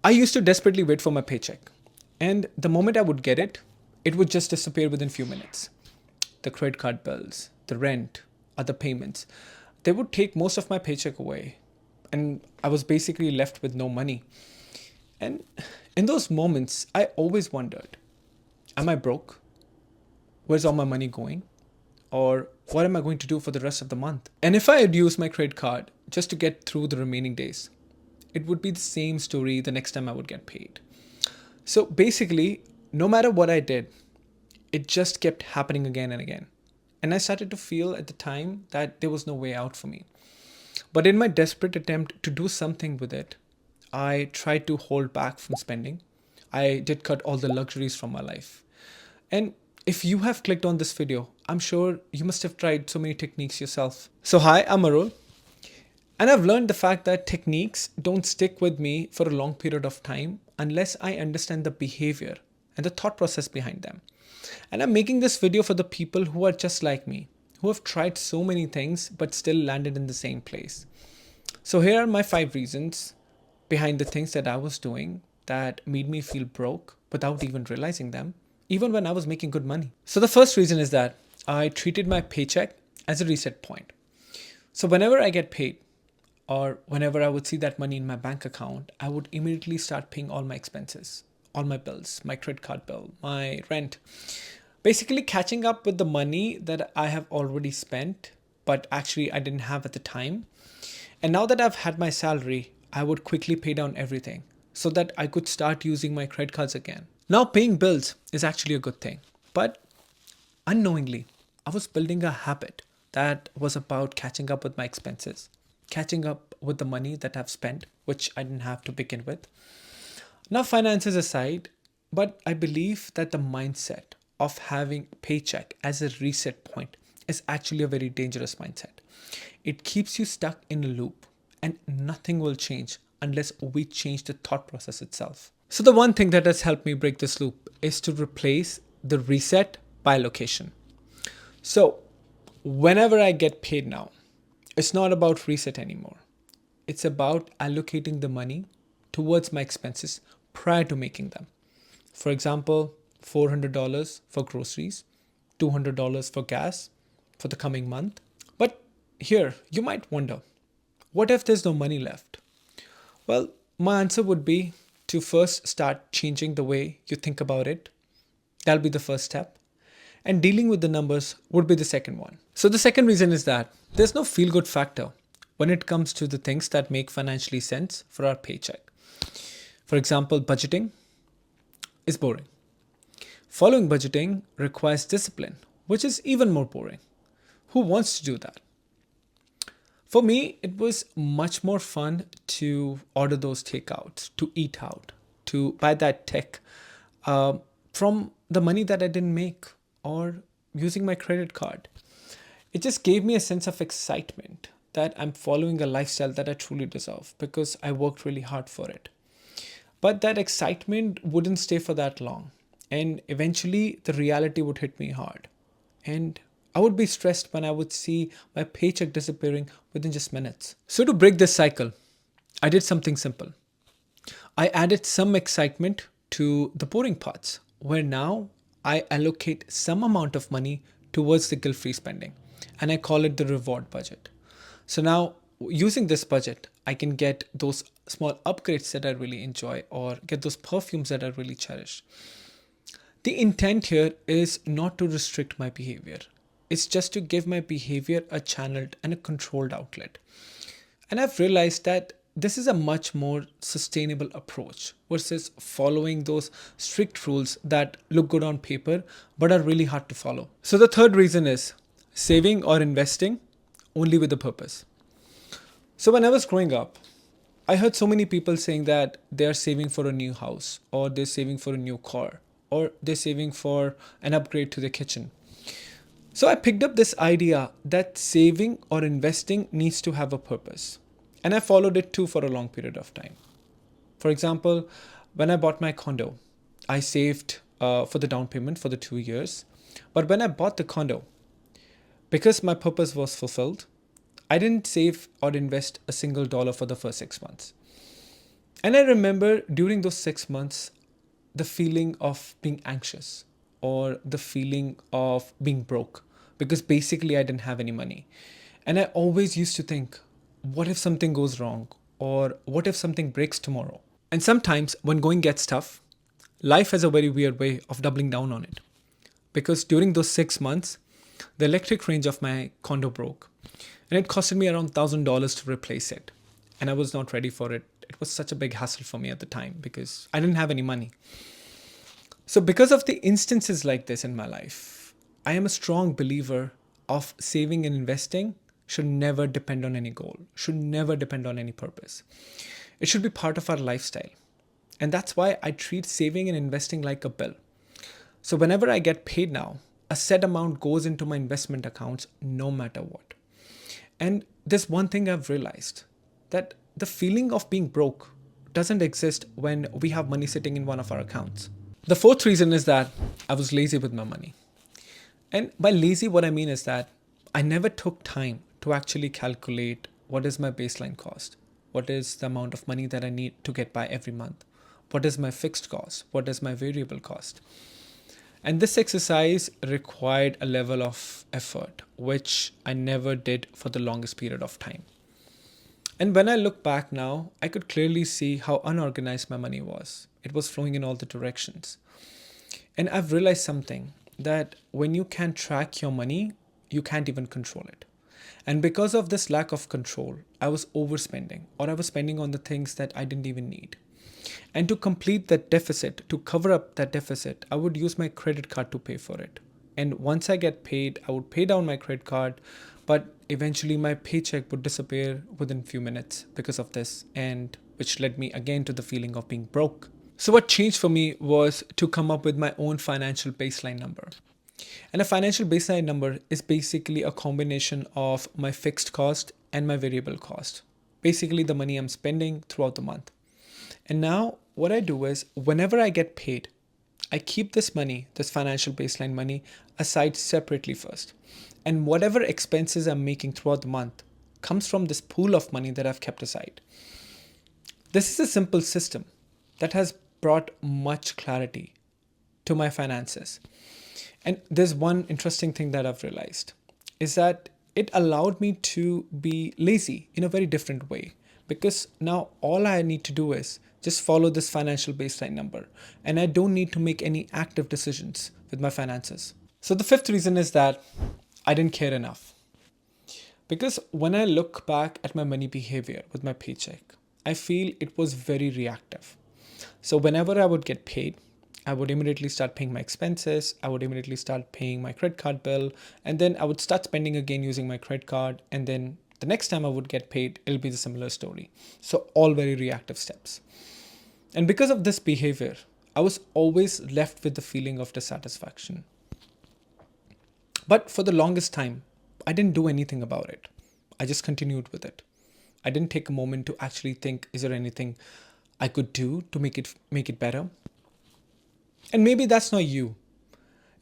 I used to desperately wait for my paycheck. And the moment I would get it, it would just disappear within few minutes. The credit card bills, the rent, other payments, they would take most of my paycheck away. And I was basically left with no money. And in those moments, I always wondered, am I broke? Where's all my money going? Or what am I going to do for the rest of the month? And if I had used my credit card just to get through the remaining days, it would be the same story the next time I would get paid. So basically, no matter what I did, it just kept happening again and again. And I started to feel at the time that there was no way out for me. But in my desperate attempt to do something with it, I tried to hold back from spending. I did cut all the luxuries from my life. And if you have clicked on this video, I'm sure you must have tried so many techniques yourself. So hi, I'm Arul. And I've learned the fact that techniques don't stick with me for a long period of time unless I understand the behavior and the thought process behind them. And I'm making this video for the people who are just like me, who have tried so many things but still landed in the same place. So here are my 5 reasons behind the things that I was doing that made me feel broke without even realizing them, even when I was making good money. So the first reason is that I treated my paycheck as a reset point. So whenever I get paid, or whenever I would see that money in my bank account, I would immediately start paying all my expenses, all my bills, my credit card bill, my rent. Basically catching up with the money that I have already spent, but actually I didn't have at the time. And now that I've had my salary, I would quickly pay down everything so that I could start using my credit cards again. Now paying bills is actually a good thing, but unknowingly, I was building a habit that was about catching up with my expenses, catching up with the money that I've spent, which I didn't have to begin with. Now, finances aside, but I believe that the mindset of having paycheck as a reset point is actually a very dangerous mindset. It keeps you stuck in a loop and nothing will change unless we change the thought process itself. So the one thing that has helped me break this loop is to replace the reset by location. So whenever I get paid now, it's not about reset anymore. It's about allocating the money towards my expenses prior to making them. For example, $400 for groceries, $200 for gas for the coming month. But here, you might wonder, what if there's no money left? Well, my answer would be to first start changing the way you think about it. That'll be the first step. And dealing with the numbers would be the second one. So the second reason is that there's no feel good factor when it comes to the things that make financially sense for our paycheck. For example, budgeting is boring. Following budgeting requires discipline, which is even more boring. Who wants to do that? For me, it was much more fun to order those takeouts, to eat out, to buy that tech from the money that I didn't make or using my credit card. It just gave me a sense of excitement that I'm following a lifestyle that I truly deserve because I worked really hard for it. But that excitement wouldn't stay for that long. And eventually, the reality would hit me hard. And I would be stressed when I would see my paycheck disappearing within just minutes. So, to break this cycle, I did something simple. I added some excitement to the boring parts, where now I allocate some amount of money towards the guilt free spending. And I call it the reward budget. So now, using this budget, I can get those small upgrades that I really enjoy or get those perfumes that I really cherish. The intent here is not to restrict my behavior. It's just to give my behavior a channeled and a controlled outlet. And I've realized that this is a much more sustainable approach versus following those strict rules that look good on paper but are really hard to follow. So the third reason is saving or investing only with a purpose. So when I was growing up, I heard so many people saying that they're saving for a new house or they're saving for a new car or they're saving for an upgrade to their kitchen. So I picked up this idea that saving or investing needs to have a purpose. And I followed it too for a long period of time. For example, when I bought my condo, I saved for the down payment for the 2 years. But when I bought the condo, because my purpose was fulfilled, I didn't save or invest a single dollar for the first 6 months. And I remember during those 6 months, the feeling of being anxious or the feeling of being broke because basically I didn't have any money. And I always used to think, what if something goes wrong? Or what if something breaks tomorrow? And sometimes when going gets tough, life has a very weird way of doubling down on it. Because during those 6 months, the electric range of my condo broke and it costed me around $1,000 to replace it. And I was not ready for it. It was such a big hassle for me at the time because I didn't have any money. So, because of the instances like this in my life, I am a strong believer of saving and investing should never depend on any goal, should never depend on any purpose. It should be part of our lifestyle. And that's why I treat saving and investing like a bill. So, whenever I get paid now, a set amount goes into my investment accounts no matter what. And there's one thing I've realized that the feeling of being broke doesn't exist when we have money sitting in one of our accounts. The fourth reason is that I was lazy with my money. And by lazy, what I mean is that I never took time to actually calculate what is my baseline cost, what is the amount of money that I need to get by every month, what is my fixed cost, what is my variable cost. And this exercise required a level of effort, which I never did for the longest period of time. And when I look back now, I could clearly see how unorganized my money was. It was flowing in all the directions. And I've realized something that when you can't track your money, you can't even control it. And because of this lack of control, I was overspending or I was spending on the things that I didn't even need. And to complete that deficit, to cover up that deficit, I would use my credit card to pay for it. And once I get paid, I would pay down my credit card, but eventually my paycheck would disappear within a few minutes because of this, and which led me again to the feeling of being broke. So what changed for me was to come up with my own financial baseline number. And a financial baseline number is basically a combination of my fixed cost and my variable cost. Basically the money I'm spending throughout the month. And now what I do is whenever I get paid, I keep this money, this financial baseline money, aside separately first. And whatever expenses I'm making throughout the month comes from this pool of money that I've kept aside. This is a simple system that has brought much clarity to my finances. And there's one interesting thing that I've realized is that it allowed me to be lazy in a very different way because now all I need to do is just follow this financial baseline number and I don't need to make any active decisions with my finances. So the fifth reason is that I didn't care enough. Because when I look back at my money behavior with my paycheck, I feel it was very reactive. So whenever I would get paid, I would immediately start paying my expenses. I would immediately start paying my credit card bill. And then I would start spending again using my credit card. And then the next time I would get paid, it'll be the similar story. So all very reactive steps. And because of this behavior, I was always left with the feeling of dissatisfaction. But for the longest time, I didn't do anything about it. I just continued with it. I didn't take a moment to actually think, is there anything I could do to make it better? And maybe that's not you.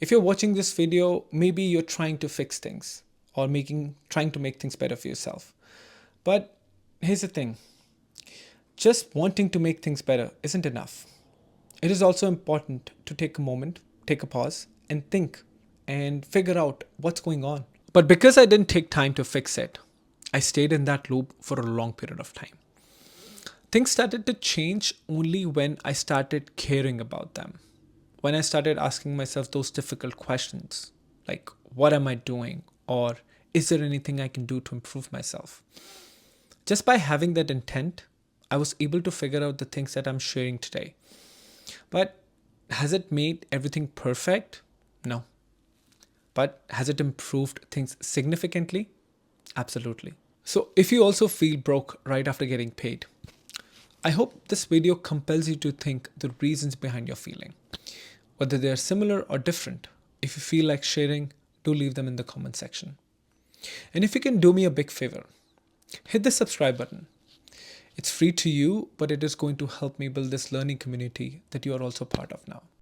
If you're watching this video, maybe you're trying to fix things or trying to make things better for yourself. But here's the thing. Just wanting to make things better isn't enough. It is also important to take a moment, take a pause, and think and figure out what's going on. But because I didn't take time to fix it, I stayed in that loop for a long period of time. Things started to change only when I started caring about them. When I started asking myself those difficult questions, like, what am I doing? Or is there anything I can do to improve myself? Just by having that intent, I was able to figure out the things that I'm sharing today. But has it made everything perfect? No. But has it improved things significantly? Absolutely. So if you also feel broke right after getting paid, I hope this video compels you to think the reasons behind your feeling. Whether they are similar or different, if you feel like sharing, do leave them in the comment section. And if you can do me a big favor, hit the subscribe button. It's free to you, but it is going to help me build this learning community that you are also part of now.